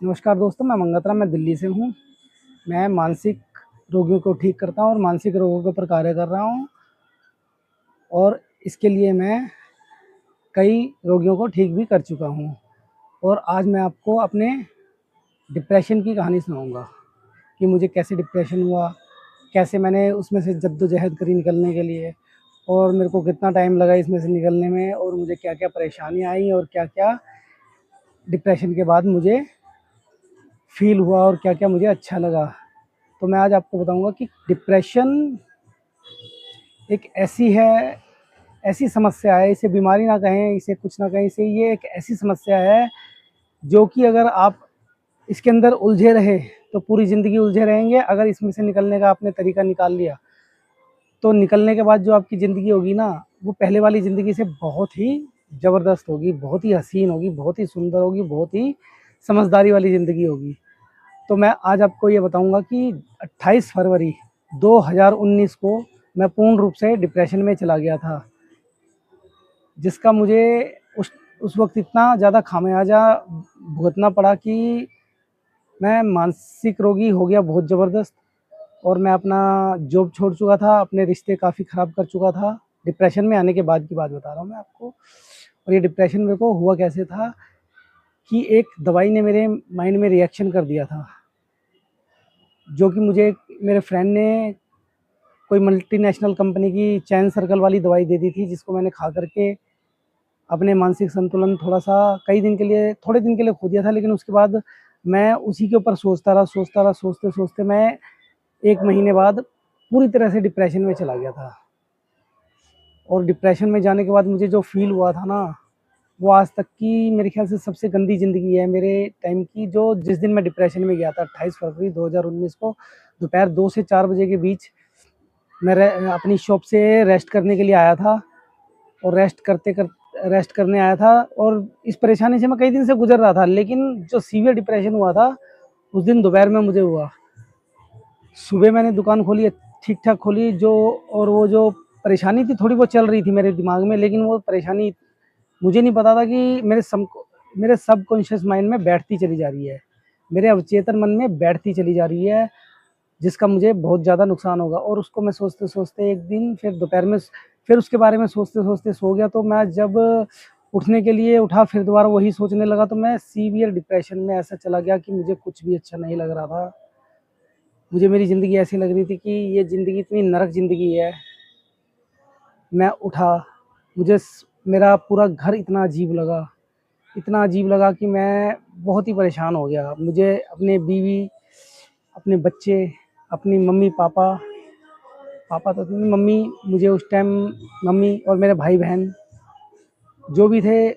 नमस्कार दोस्तों, मैं मंगतराम, मैं दिल्ली से हूँ। मैं मानसिक रोगियों को ठीक करता हूँ और मानसिक रोगों के ऊपर कार्य कर रहा हूँ और इसके लिए मैं कई रोगियों को ठीक भी कर चुका हूँ। और आज मैं आपको अपने डिप्रेशन की कहानी सुनाऊँगा कि मुझे कैसे डिप्रेशन हुआ, कैसे मैंने उसमें से जद्दोजहद करी निकलने के लिए और मेरे को कितना टाइम लगा इसमें से निकलने में और मुझे क्या-क्या परेशानियाँ आई और क्या-क्या डिप्रेशन के बाद मुझे फ़ील हुआ और क्या-क्या मुझे अच्छा लगा। तो मैं आज आपको बताऊँगा कि डिप्रेशन एक ऐसी समस्या है, इसे बीमारी ना कहें, इसे कुछ ना कहें, इसे ये एक ऐसी समस्या है जो कि अगर आप इसके अंदर उलझे रहे तो पूरी ज़िंदगी उलझे रहेंगे। अगर इसमें से निकलने का आपने तरीका निकाल लिया, तो निकलने के बाद जो आपकी ज़िंदगी होगी ना, वो पहले वाली ज़िंदगी से बहुत ही ज़बरदस्त होगी, बहुत ही हसीन होगी, बहुत ही सुंदर होगी, बहुत ही समझदारी वाली ज़िंदगी होगी। तो मैं आज आपको ये बताऊँगा कि 28 फरवरी 2019 को मैं पूर्ण रूप से डिप्रेशन में चला गया था, जिसका मुझे उस वक़्त इतना ज़्यादा खामियाजा भुगतना पड़ा कि मैं मानसिक रोगी हो गया बहुत ज़बरदस्त। और मैं अपना जॉब छोड़ चुका था, अपने रिश्ते काफ़ी ख़राब कर चुका था। डिप्रेशन में आने के बाद की बात बता रहा हूँ मैं आपको। और ये डिप्रेशन मेरे को हुआ कैसे था कि एक दवाई ने मेरे माइंड में रिएक्शन कर दिया था, जो कि मुझे मेरे फ्रेंड ने कोई मल्टीनेशनल कंपनी की चैन सर्कल वाली दवाई दे दी थी, जिसको मैंने खा करके अपने मानसिक संतुलन थोड़ा-सा कई दिन के लिए थोड़े दिन के लिए खो दिया था। लेकिन उसके बाद मैं उसी के ऊपर सोचता रहा, सोचते-सोचते मैं 1 महीने बाद पूरी तरह से डिप्रेशन में चला गया था। और डिप्रेशन में जाने के बाद मुझे जो फ़ील हुआ था ना, वो आज तक की मेरे ख़्याल से सबसे गंदी ज़िंदगी है मेरे टाइम की। जो जिस दिन मैं डिप्रेशन में गया था 28 फरवरी 2019 को दोपहर 2 से 4 बजे के बीच मैं अपनी शॉप से रेस्ट करने के लिए आया था। और रेस्ट करने आया था और इस परेशानी से मैं कई दिन से गुज़र रहा था, लेकिन जो सीवियर डिप्रेशन हुआ था, उस दिन दोपहर में मुझे हुआ। सुबह मैंने दुकान खोली, ठीक-ठाक खोली जो, और वो जो परेशानी थी थोड़ी बहुत चल रही थी मेरे दिमाग में, लेकिन वो परेशानी मुझे नहीं पता था कि मेरे सबकॉन्शियस माइंड में बैठती चली जा रही है, मेरे अवचेतन मन में बैठती चली जा रही है, जिसका मुझे बहुत ज़्यादा नुकसान होगा। और उसको मैं सोचते-सोचते एक दिन फिर दोपहर में फिर उसके बारे में सोचते-सोचते सो गया। तो मैं जब उठने के लिए उठा, फिर दोबारा वही सोचने लगा, तो मैं सीवियर डिप्रेशन में ऐसा चला गया कि मुझे कुछ भी अच्छा नहीं लग रहा था। मुझे मेरी ज़िंदगी ऐसी लग रही थी कि ये ज़िंदगी इतनी नरक ज़िंदगी है। मैं उठा, मेरा पूरा घर इतना अजीब लगा कि मैं बहुत ही परेशान हो गया। मुझे अपने बीवी, अपने बच्चे, अपनी मम्मी-पापा, पापा तो नहीं, मम्मी, मुझे उस टाइम मम्मी और मेरे भाई-बहन जो भी थे,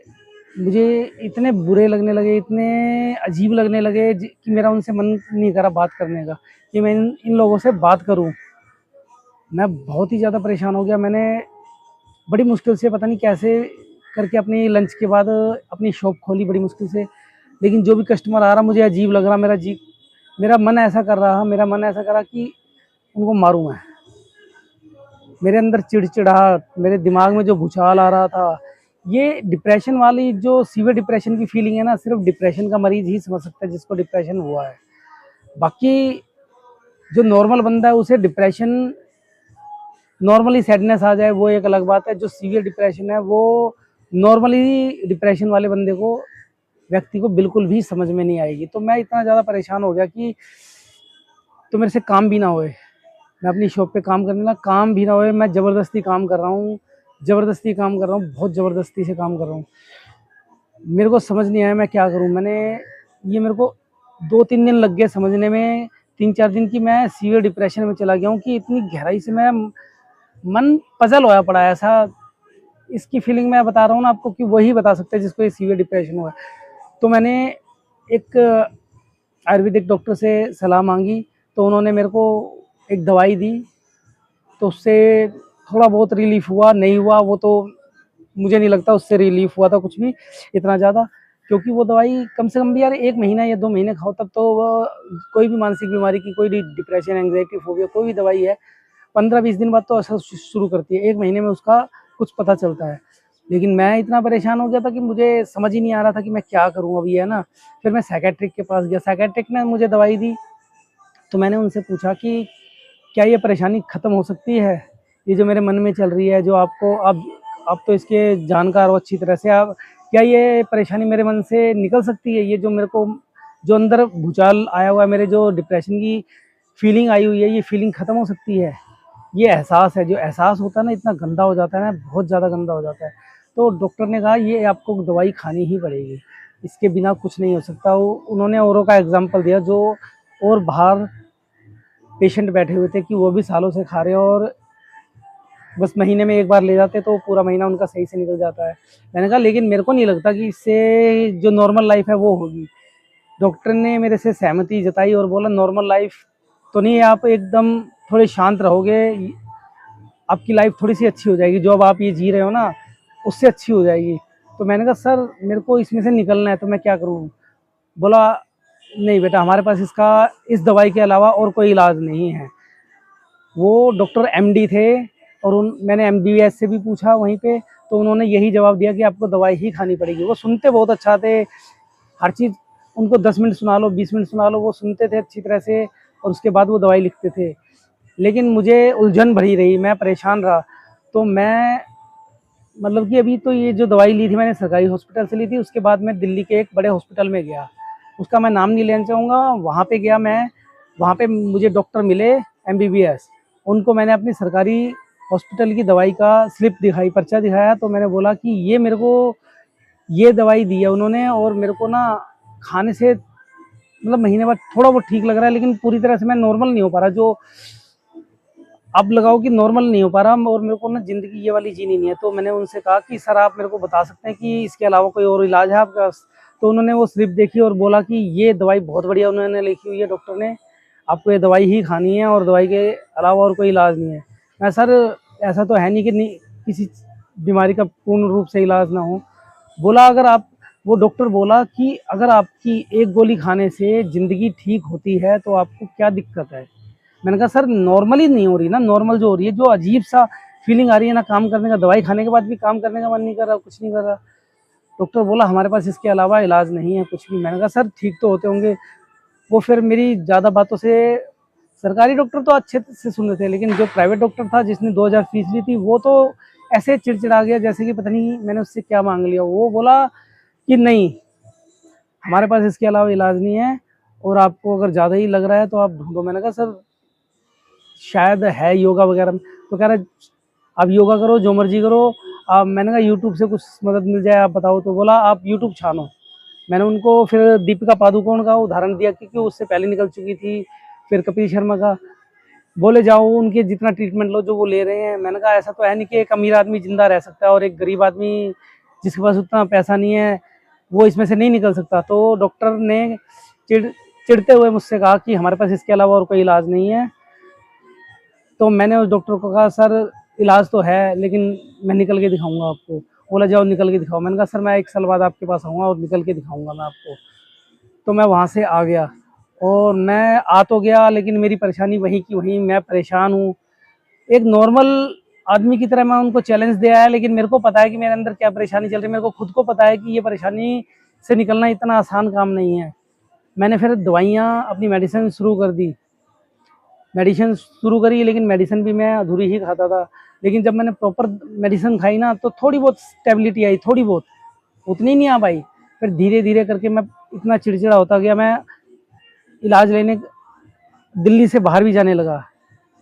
मुझे इतने बुरे लगने लगे, इतने अजीब लगने लगे कि मेरा उनसे मन नहीं करा बात करने का, कि मैं इन लोगों से बात करूं। मैं बहुत ही ज़्यादा परेशान हो गया। मैंने बड़ी मुश्किल से, पता नहीं कैसे करके, अपनी लंच के बाद अपनी शॉप खोली बड़ी मुश्किल से। लेकिन जो भी कस्टमर आ रहा मुझे अजीब लग रहा, मेरा मन ऐसा कर रहा कि उनको मारूं मैं। मेरे अंदर चिड़चिड़ाहट, मेरे दिमाग में जो भूचाल आ रहा था, ये डिप्रेशन वाली जो सीवियर डिप्रेशन की फीलिंग है ना, सिर्फ डिप्रेशन का मरीज ही समझ सकता है जिसको डिप्रेशन हुआ है। बाकी जो नॉर्मल बंदा है उसे डिप्रेशन, नॉर्मली सैडनेस आ जाए वो एक अलग बात है। जो सीवियर डिप्रेशन है वो नॉर्मली डिप्रेशन वाले बंदे को, व्यक्ति को बिल्कुल भी समझ में नहीं आएगी। तो मैं इतना ज़्यादा परेशान हो गया कि तो मेरे से काम भी ना होए। मैं अपनी शॉप पे काम करने लगा, काम भी ना होए, मैं ज़बरदस्ती काम कर रहा हूँ, बहुत ज़बरदस्ती से काम कर रहा हूँ। मेरे को समझ नहीं आया मैं क्या करूँ। मेरे को 2-3 दिन लग गए समझने में, 3-4 दिन की मैं सीवियर डिप्रेशन में चला गया हूँ कि इतनी गहराई से मैं मन पज़ल होया पड़ा है ऐसा। इसकी फीलिंग मैं बता रहा हूँ ना आपको कि वही बता सकते हैं जिसको ये सीवियर डिप्रेशन हुआ है। तो मैंने एक आयुर्वेदिक डॉक्टर से सलाह मांगी, तो उन्होंने मेरे को एक दवाई दी, तो उससे थोड़ा बहुत रिलीफ हुआ, नहीं हुआ वो तो मुझे नहीं लगता उससे रिलीफ हुआ था कुछ भी इतना ज़्यादा, क्योंकि वो दवाई कम से कम भी यार 1 महीना या 2 महीने खाओ, तब तो वो कोई भी मानसिक बीमारी की, कोई भी डिप्रेशन, एंग्जायटी, फोबिया, कोई भी दवाई है 15-20 दिन बाद तो असर शुरू करती है, 1 महीने में उसका कुछ पता चलता है। लेकिन मैं इतना परेशान हो गया था कि मुझे समझ ही नहीं आ रहा था कि मैं क्या करूँ अभी, है ना। फिर मैं साइकियाट्रिक के पास गया, साइकियाट्रिक ने मुझे दवाई दी। तो मैंने उनसे पूछा कि क्या ये परेशानी ख़त्म हो सकती है? ये जो मेरे मन में चल रही है, जो आपको आप तो इसके जानकार हो अच्छी तरह से, आप क्या ये परेशानी मेरे मन से निकल सकती है? ये जो मेरे को जो अंदर भूचाल आया हुआ है, मेरे जो डिप्रेशन की फीलिंग आई हुई है, ये फीलिंग ख़त्म हो सकती है? ये एहसास है, जो एहसास होता है ना, इतना गंदा हो जाता है ना, बहुत ज़्यादा गंदा हो जाता है। तो डॉक्टर ने कहा ये आपको दवाई खानी ही पड़ेगी, इसके बिना कुछ नहीं हो सकता। वो उन्होंने औरों का एग्ज़ाम्पल दिया जो और बाहर पेशेंट बैठे हुए थे कि वो भी सालों से खा रहे हैं और बस महीने में एक बार ले जाते तो पूरा महीना उनका सही से निकल जाता है। मैंने कहा लेकिन मेरे को नहीं लगता कि इससे जो नॉर्मल लाइफ है वो होगी। डॉक्टर ने मेरे से सहमति जताई और बोला नॉर्मल लाइफ तो नहीं है, आप एकदम थोड़े शांत रहोगे, आपकी लाइफ थोड़ी सी अच्छी हो जाएगी, जो अब आप ये जी रहे हो ना उससे अच्छी हो जाएगी। तो मैंने कहा सर मेरे को इसमें से निकलना है तो मैं क्या करूँ? बोला नहीं बेटा, हमारे पास इसका इस दवाई के अलावा और कोई इलाज नहीं है। वो डॉक्टर एमडी थे और मैंने एमबीबीएस से भी पूछा वहीं पे, तो उन्होंने यही जवाब दिया कि आपको दवाई ही खानी पड़ेगी। वो सुनते बहुत अच्छा थे, हर चीज़ उनको 10 मिनट सुना लो 20 मिनट सुना लो वो सुनते थे अच्छी तरह से और उसके बाद वो दवाई लिखते थे। लेकिन मुझे उलझन भरी रही, मैं परेशान रहा। तो मैं मतलब कि अभी तो ये जो दवाई ली थी मैंने सरकारी हॉस्पिटल से ली थी, उसके बाद मैं दिल्ली के एक बड़े हॉस्पिटल में गया, उसका मैं नाम नहीं लेना चाहूँगा। वहाँ पे गया मैं, वहाँ पे मुझे डॉक्टर मिले एमबीबीएस, उनको मैंने अपनी सरकारी हॉस्पिटल की दवाई का स्लिप दिखाई, पर्चा दिखाया। तो मैंने बोला कि ये मेरे को ये दवाई दी है उन्होंने और मेरे को ना खाने से मतलब महीने बाद थोड़ा बहुत ठीक लग रहा है, लेकिन पूरी तरह से मैं नॉर्मल नहीं हो पा रहा। जो अब लगाओ कि नॉर्मल नहीं हो पा रहा और मेरे को ना ज़िंदगी ये वाली जीनी नहीं है। तो मैंने उनसे कहा कि सर आप मेरे को बता सकते हैं कि इसके अलावा कोई और इलाज है आपके पास? तो उन्होंने वो स्लिप देखी और बोला कि ये दवाई बहुत बढ़िया उन्होंने लिखी हुई है डॉक्टर ने, आपको ये दवाई ही खानी है और दवाई के अलावा और कोई इलाज नहीं है। मैं सर ऐसा तो है नहीं कि नहीं किसी बीमारी का पूर्ण रूप से इलाज ना हो। बोला अगर आप वो डॉक्टर बोला कि अगर आपकी एक गोली खाने से ज़िंदगी ठीक होती है तो आपको क्या दिक्कत है? मैंने कहा सर नॉर्मली नहीं हो रही ना, नॉर्मल जो हो रही है, जो अजीब सा फीलिंग आ रही है ना काम करने का, दवाई खाने के बाद भी काम करने का मन नहीं कर रहा, कुछ नहीं कर रहा। डॉक्टर बोला हमारे पास इसके अलावा इलाज नहीं है कुछ भी। मैंने कहा सर ठीक तो होते होंगे। वो फिर मेरी ज़्यादा बातों से, सरकारी डॉक्टर तो अच्छे से सुन रहे थे, लेकिन जो प्राइवेट डॉक्टर था जिसने 2000 फीस ली थी वो तो ऐसे चिड़चिड़ा गया जैसे कि पता नहीं मैंने उससे क्या मांग लिया। वो बोला कि नहीं, हमारे पास इसके अलावा इलाज नहीं है और आपको अगर ज़्यादा ही लग रहा है तो आप ढूंढो। मैंने कहा सर शायद है योगा वगैरह में। तो कह रहे आप योगा करो जो मर्जी करो आप। मैंने कहा यूट्यूब से कुछ मदद मिल जाए आप बताओ। तो बोला आप यूट्यूब छानो। मैंने उनको फिर दीपिका पादुकोण का उदाहरण दिया क्योंकि उससे पहले निकल चुकी थी, फिर कपिल शर्मा का। बोले जाओ उनके जितना ट्रीटमेंट लो जो वो ले रहे हैं। मैंने कहा ऐसा तो है नहीं कि एक अमीर आदमी जिंदा रह सकता है और एक गरीब आदमी जिसके पास उतना पैसा नहीं है वो इसमें से नहीं निकल सकता। तो डॉक्टर ने चिढ़ चिढ़ते हुए मुझसे कहा कि हमारे पास इसके अलावा और कोई इलाज नहीं है। तो मैंने उस डॉक्टर को कहा सर इलाज तो है लेकिन मैं निकल के दिखाऊंगा आपको। बोला जाओ निकल के दिखाओ। मैंने कहा सर मैं 1 साल बाद आपके पास आऊँगा और निकल के दिखाऊंगा मैं आपको। तो मैं वहाँ से आ गया और मैं आ तो गया लेकिन मेरी परेशानी वहीं की वहीं, मैं परेशान हूँ। एक नॉर्मल आदमी की तरह मैं उनको चैलेंज दे आया, लेकिन मेरे को पता है कि मेरे अंदर क्या परेशानी चल रही है। मेरे को खुद को पता है कि ये परेशानी से निकलना इतना आसान काम नहीं है। मैंने फिर दवाइयाँ अपनी मेडिसिन शुरू कर दी, मेडिसिन शुरू करी, लेकिन मेडिसिन भी मैं अधूरी ही खाता था। लेकिन जब मैंने प्रॉपर मेडिसिन खाई ना तो थोड़ी बहुत स्टेबिलिटी आई, थोड़ी बहुत, उतनी नहीं आ पाई। फिर धीरे धीरे करके मैं इतना चिड़चिड़ा होता गया, मैं इलाज लेने दिल्ली से बाहर भी जाने लगा।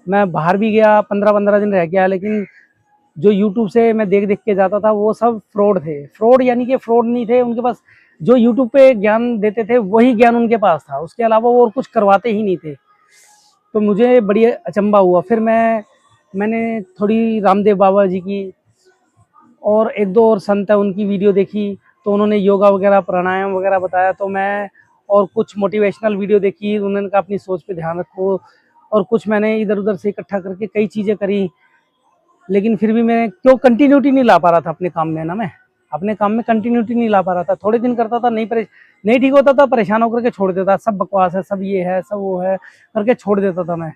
मैं बाहर भी गया, 15-15 दिन रह गया, लेकिन जो यूट्यूब से मैं देख देख के जाता था वो सब फ्रॉड थे। फ्रॉड यानी कि फ्रॉड नहीं थे, उनके पास जो यूट्यूब पे ज्ञान देते थे वही ज्ञान उनके पास था, उसके अलावा वो और कुछ करवाते ही नहीं थे। तो मुझे बड़ी अचंभा हुआ। फिर मैंने थोड़ी रामदेव बाबा जी की और एक दो और संत है उनकी वीडियो देखी, तो उन्होंने योगा वगैरह प्राणायाम वगैरह बताया। तो मैं और कुछ मोटिवेशनल वीडियो देखी, उन्होंने कहा अपनी सोच पे ध्यान रखो, और कुछ मैंने इधर उधर से इकट्ठा करके कई चीज़ें करी। लेकिन फिर भी मैं क्यों कंटिन्यूटी नहीं ला पा रहा था अपने काम में ना, मैं अपने काम में कंटिन्यूटी नहीं ला पा रहा था। थोड़े दिन करता था, नहीं ठीक होता था, परेशान होकर के छोड़ देता, सब बकवास है, सब ये है, सब वो है करके छोड़ देता था मैं।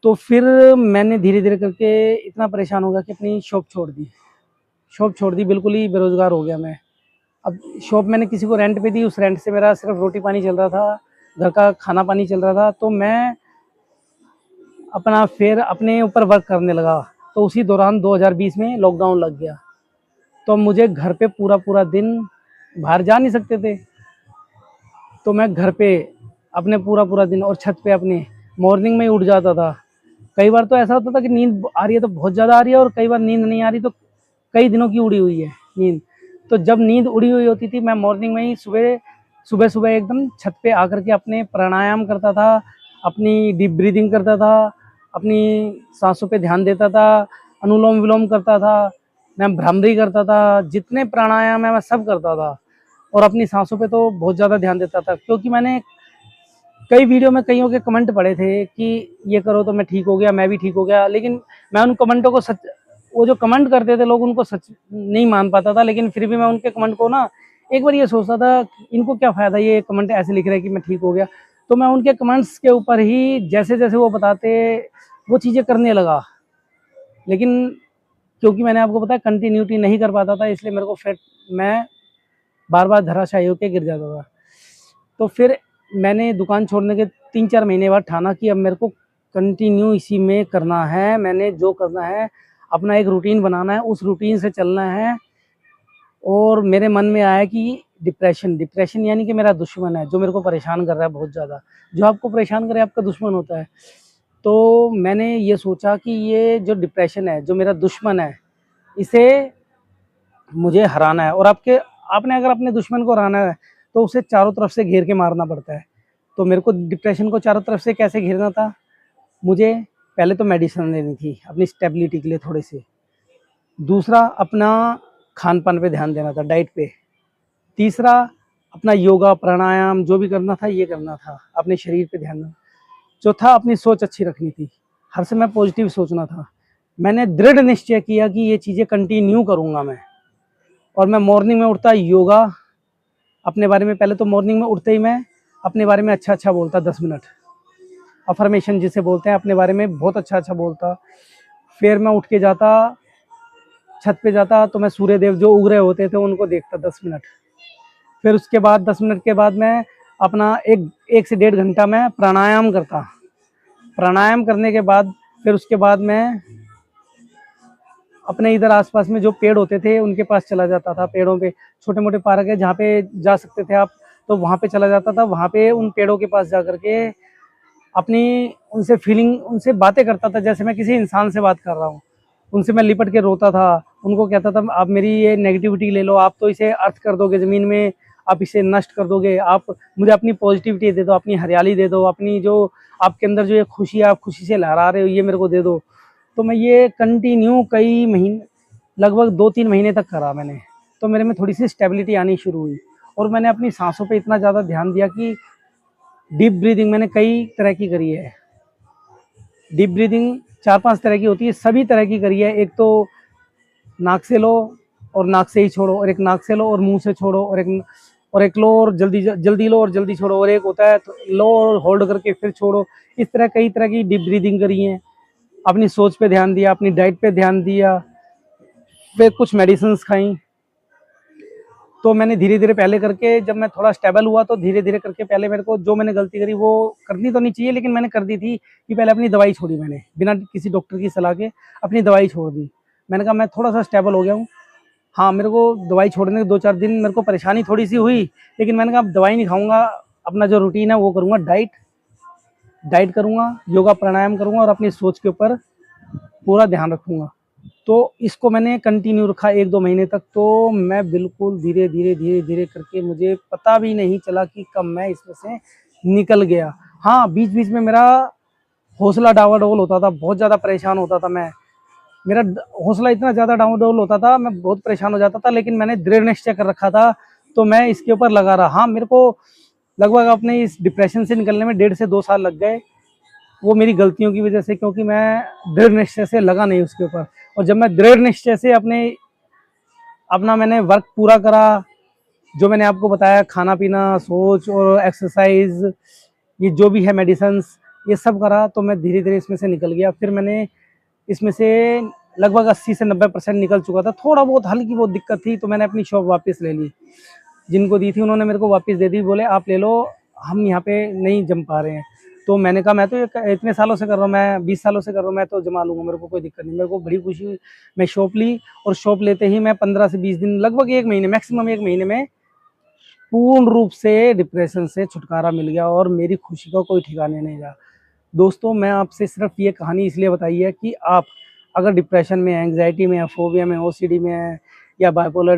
तो फिर मैंने धीरे धीरे करके इतना परेशान हो गया कि अपनी शॉप छोड़ दी। शॉप छोड़ दी, बिल्कुल ही बेरोज़गार हो गया मैं। अब शॉप मैंने किसी को रेंट पे दी, उस रेंट से मेरा सिर्फ रोटी पानी चल रहा था, घर का खाना पानी चल रहा था। तो मैं अपना फिर अपने ऊपर वर्क करने लगा। तो उसी दौरान 2020 में लॉकडाउन लग गया। तो मुझे घर पे पूरा पूरा दिन, बाहर जा नहीं सकते थे, तो मैं घर पे अपने पूरा पूरा दिन और छत पे अपने मॉर्निंग में ही उठ जाता था। कई बार तो ऐसा होता था कि नींद आ रही है तो बहुत ज़्यादा आ रही है, और कई बार नींद नहीं आ रही तो कई दिनों की उड़ी हुई है नींद। तो जब नींद उड़ी हुई होती थी, मैं मॉर्निंग में ही सुबह सुबह सुबह एकदम छत पे आकर के अपने प्राणायाम करता था, अपनी डीप ब्रीदिंग करता था, अपनी सांसों पे ध्यान देता था, अनुलोम विलोम करता था, मैं भ्रामरी करता था, जितने प्राणायाम है मैं सब करता था। और अपनी सांसों पे तो बहुत ज़्यादा ध्यान देता था, क्योंकि मैंने कई वीडियो में कईयों के कमेंट पढ़े थे कि ये करो तो मैं ठीक हो गया, मैं भी ठीक हो गया। लेकिन मैं उन कमेंटों को सच, वो जो कमेंट करते थे लोग, उनको सच नहीं मान पाता था। लेकिन फिर भी मैं उनके कमेंट को ना, एक बार ये सोचता था इनको क्या फ़ायदा, ये कमेंट ऐसे लिख रहे हैं कि मैं ठीक हो गया। तो मैं उनके कमेंट्स के ऊपर ही जैसे जैसे वो बताते वो चीज़ें करने लगा। लेकिन क्योंकि मैंने आपको बताया कंटिन्यूटी नहीं कर पाता था, इसलिए मेरे को फिर मैं बार बार धराशायी होकर गिर जाता था। तो फिर मैंने दुकान छोड़ने के 3-4 महीने बाद ठाना कि अब मेरे को कंटिन्यू इसी में करना है। मैंने जो करना है, अपना एक रूटीन बनाना है, उस रूटीन से चलना है। और मेरे मन में आया कि डिप्रेशन यानी कि मेरा दुश्मन है, जो मेरे को परेशान कर रहा है बहुत ज़्यादा। जो आपको परेशान करे आपका दुश्मन होता है। तो मैंने ये सोचा कि ये जो डिप्रेशन है, जो मेरा दुश्मन है, इसे मुझे हराना है। और आपने अगर अपने दुश्मन को हराना है तो उसे चारों तरफ से घेर के मारना पड़ता है। तो मेरे को डिप्रेशन को चारों तरफ से कैसे घेरना था, मुझे पहले तो मेडिसिन लेनी थी अपनी स्टेबिलिटी के लिए थोड़ी सी। दूसरा, अपना खान पान पे ध्यान देना था, डाइट पे। तीसरा, अपना योगा प्राणायाम जो भी करना था ये करना था, अपने शरीर पे ध्यान देना। चौथा, अपनी सोच अच्छी रखनी थी, हर समय पॉजिटिव सोचना था। मैंने दृढ़ निश्चय किया कि ये चीज़ें कंटिन्यू करूँगा मैं। और मैं मॉर्निंग में उठता योगा अपने बारे में, पहले तो मॉर्निंग में उठते ही मैं अपने बारे में अच्छा अच्छा बोलता, 10 मिनट अफर्मेशन जिसे बोलते हैं, अपने बारे में बहुत अच्छा अच्छा बोलता। फिर मैं उठ के जाता, छत पे जाता, तो मैं सूर्य देव जो उग रहे होते थे उनको देखता 10 मिनट। फिर उसके बाद 10 मिनट के बाद मैं अपना एक से 1.5 घंटा मैं प्राणायाम करता। प्राणायाम करने के बाद फिर उसके बाद मैं अपने इधर आसपास में जो पेड़ होते थे उनके पास चला जाता था। पेड़ों पे छोटे मोटे पार्क है जहाँ पे जा सकते थे आप, तो वहाँ पे चला जाता था। वहाँ पे उन पेड़ों के पास जा करके अपनी उनसे बातें करता था, जैसे मैं किसी इंसान से बात कर रहा हूँ। उनसे मैं लिपट के रोता था, उनको कहता था आप मेरी ये नेगेटिविटी ले लो, आप तो इसे अर्थ कर दोगे ज़मीन में, आप इसे नष्ट कर दोगे, आप मुझे अपनी पॉजिटिविटी दे दो, अपनी हरियाली दे दो, अपनी जो आपके अंदर जो ये खुशी है, आप खुशी से लहरा रहे हो, ये मेरे को दे दो। तो मैं ये कंटिन्यू कई महीने, लगभग 2-3 महीने तक करा मैंने। तो मेरे में थोड़ी सी स्टेबिलिटी आनी शुरू हुई। और मैंने अपनी सांसों पे इतना ज़्यादा ध्यान दिया कि डीप ब्रीदिंग मैंने कई तरह की करी है। डीप ब्रीदिंग 4-5 तरह की होती है, सभी तरह की करी है। एक तो नाक से लो और नाक से ही छोड़ो, और एक नाक से लो और मुंह से छोड़ो, और एक लो और जल्दी जल्दी लो और जल्दी छोड़ो, और एक होता है तो लो और होल्ड करके फिर छोड़ो। इस तरह कई तरह की डीप ब्रीदिंग करी है। अपनी सोच पे ध्यान दिया, अपनी डाइट पे ध्यान दिया, फिर कुछ मेडिसिन खाई। तो मैंने धीरे धीरे पहले करके, जब मैं थोड़ा स्टेबल हुआ तो धीरे धीरे करके, पहले मेरे को जो मैंने गलती करी वो करनी तो नहीं चाहिए, लेकिन मैंने कर दी थी कि पहले अपनी दवाई छोड़ी मैंने, बिना किसी डॉक्टर की सलाह के अपनी दवाई छोड़ दी। मैंने कहा मैं थोड़ा सा स्टेबल हो गया हूँ। हाँ, मेरे को दवाई छोड़ने के 2-4 दिन मेरे को परेशानी थोड़ी सी हुई, लेकिन मैंने कहा अब दवाई नहीं खाऊंगा, अपना जो रूटीन है वो करूँगा, डाइट करूँगा, योगा प्राणायाम करूँगा और अपनी सोच के ऊपर पूरा ध्यान रखूँगा। तो इसको मैंने कंटिन्यू रखा 1-2 महीने तक। तो मैं बिल्कुल धीरे धीरे करके, मुझे पता भी नहीं चला कि कब मैं इसमें से निकल गया। हाँ, बीच बीच में मेरा हौसला डावाडोल होता था, बहुत ज़्यादा परेशान होता था मैं। मेरा हौसला इतना ज़्यादा डावाडोल होता था, मैं बहुत परेशान हो जाता था, लेकिन मैंने दृढ़ निश्चय कर रखा था, तो मैं इसके ऊपर लगा रहा। हाँ, मेरे को लगभग अपने इस डिप्रेशन से निकलने में 1.5 से 2 साल लग गए, वो मेरी गलतियों की वजह से, क्योंकि मैं दृढ़ निश्चय से लगा नहीं उसके ऊपर। और जब मैं दृढ़ निश्चय से अपना मैंने वर्क पूरा करा, जो मैंने आपको बताया, खाना पीना, सोच और एक्सरसाइज, ये जो भी है मेडिसिन, ये सब करा, तो मैं धीरे धीरे इसमें से निकल गया। फिर मैंने इसमें से लगभग 80 से 90% निकल चुका था। थोड़ा बहुत हल्की बहुत दिक्कत थी, तो मैंने अपनी शॉप वापस ले ली। जिनको दी थी उन्होंने मेरे को वापस दे दी, बोले आप ले लो, हम यहाँ पे नहीं जम पा रहे हैं। तो मैंने कहा मैं तो इतने सालों से कर रहा हूँ, मैं 20 सालों से कर रहा हूँ, मैं तो जमा लूँगा, मेरे को कोई दिक्कत नहीं। मेरे को बड़ी खुशी हुई, मैं शॉप ली और शॉप लेते ही मैं 15 से 20 दिन, लगभग 1 महीने, मैक्सिमम 1 महीने में पूर्ण रूप से डिप्रेशन से छुटकारा मिल गया और मेरी खुशी का कोई ठिकाने नहीं रहा। दोस्तों, मैं आपसे सिर्फ ये कहानी इसलिए बताई है कि आप अगर डिप्रेशन में, एंग्जाइटी में, फोबिया में, ओसीडी में है या बाइपोलर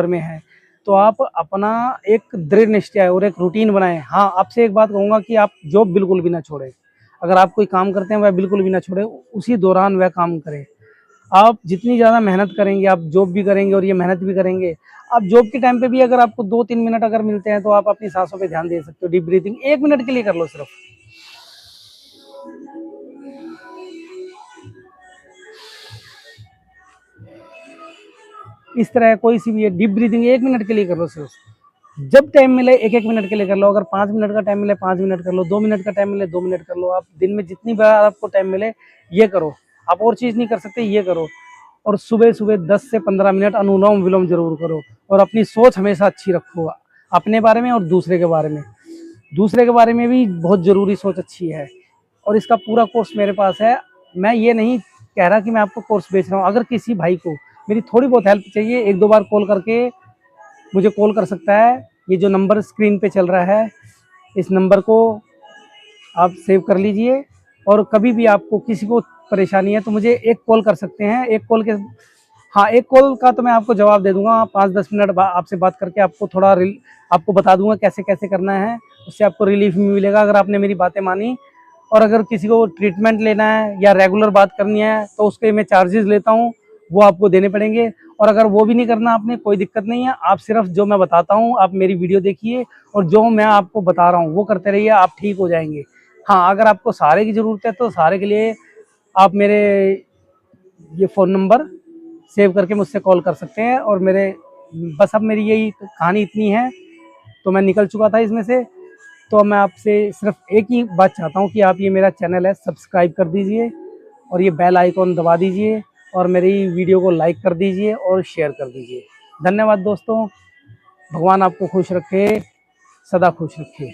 में है, तो आप अपना एक दृढ़ निश्चय और एक रूटीन बनाएं। हाँ, आपसे एक बात कहूँगा कि आप जॉब बिल्कुल भी ना छोड़ें। अगर आप कोई काम करते हैं वह बिल्कुल भी ना छोड़ें, उसी दौरान वह काम करें। आप जितनी ज़्यादा मेहनत करेंगे, आप जॉब भी करेंगे और ये मेहनत भी करेंगे, आप जॉब के टाइम पे भी अगर आपको 2-3 मिनट अगर मिलते हैं तो आप अपनी सांसों पे ध्यान दे सकते हो। डीप ब्रीथिंग 1 मिनट के लिए कर लो सिर्फ। इस तरह कोई सी भी है, डीप ब्रीथिंग 1 मिनट के लिए कर लो सिर्फ। जब टाइम मिले 1-1 मिनट के लिए कर लो। अगर 5 मिनट का टाइम मिले 5 मिनट कर लो, 2 मिनट का टाइम मिले 2 मिनट कर लो। आप दिन में जितनी बार आपको टाइम मिले ये करो। आप और चीज़ नहीं कर सकते, ये करो। और सुबह सुबह 10 से 15 मिनट अनुलोम विलोम जरूर करो। और अपनी सोच हमेशा अच्छी रखो, अपने बारे में और दूसरे के बारे में। दूसरे के बारे में भी बहुत ज़रूरी सोच अच्छी है। और इसका पूरा कोर्स मेरे पास है। मैं ये नहीं कह रहा कि मैं आपको कोर्स बेच रहा हूँ। अगर किसी भाई को मेरी थोड़ी बहुत हेल्प चाहिए, 1-2 बार कॉल करके मुझे कॉल कर सकता है। ये जो नंबर स्क्रीन पे चल रहा है, इस नंबर को आप सेव कर लीजिए। और कभी भी आपको किसी को परेशानी है तो मुझे एक कॉल कर सकते हैं। एक कॉल के, हाँ, एक कॉल का तो मैं आपको जवाब दे दूंगा। 5-10 मिनट आपसे बात करके आपको थोड़ा आपको बता दूंगा कैसे कैसे करना है। उससे आपको रिलीफ मिलेगा अगर आपने मेरी बातें मानी। और अगर किसी को ट्रीटमेंट लेना है या रेगुलर बात करनी है तो उसके मैं चार्जेस लेता हूँ, वो आपको देने पड़ेंगे। और अगर वो भी नहीं करना आपने, कोई दिक्कत नहीं है। आप सिर्फ जो मैं बताता हूँ, आप मेरी वीडियो देखिए और जो मैं आपको बता रहा हूँ वो करते रहिए, आप ठीक हो जाएंगे। हाँ, अगर आपको सहारे की ज़रूरत है तो सहारे के लिए आप मेरे ये फ़ोन नंबर सेव करके मुझसे कॉल कर सकते हैं। और मेरे बस अब मेरी यही कहानी इतनी है, तो मैं निकल चुका था इसमें से। तो मैं आपसे सिर्फ एक ही बात चाहता हूँ कि आप ये मेरा चैनल है सब्सक्राइब कर दीजिए और ये बेल आइकॉन दबा दीजिए और मेरी वीडियो को लाइक कर दीजिए और शेयर कर दीजिए। धन्यवाद दोस्तों। भगवान आपको खुश रखे, सदा खुश रखे।